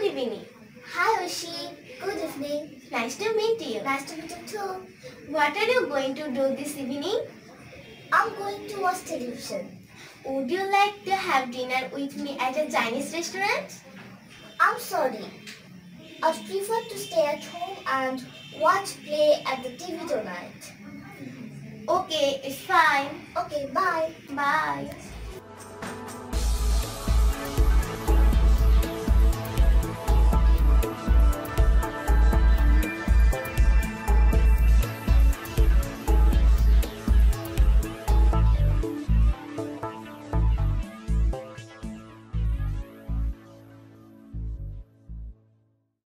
Divini. Hi Oshi, good evening. Nice to meet you. Nice to meet you too. What are you going to do this evening? I'm going to watch television. Would you like to have dinner with me at a Chinese restaurant? I'm sorry. I'd prefer to stay at home and watch play at the TV tonight. Okay, it's fine. Okay, bye. Bye.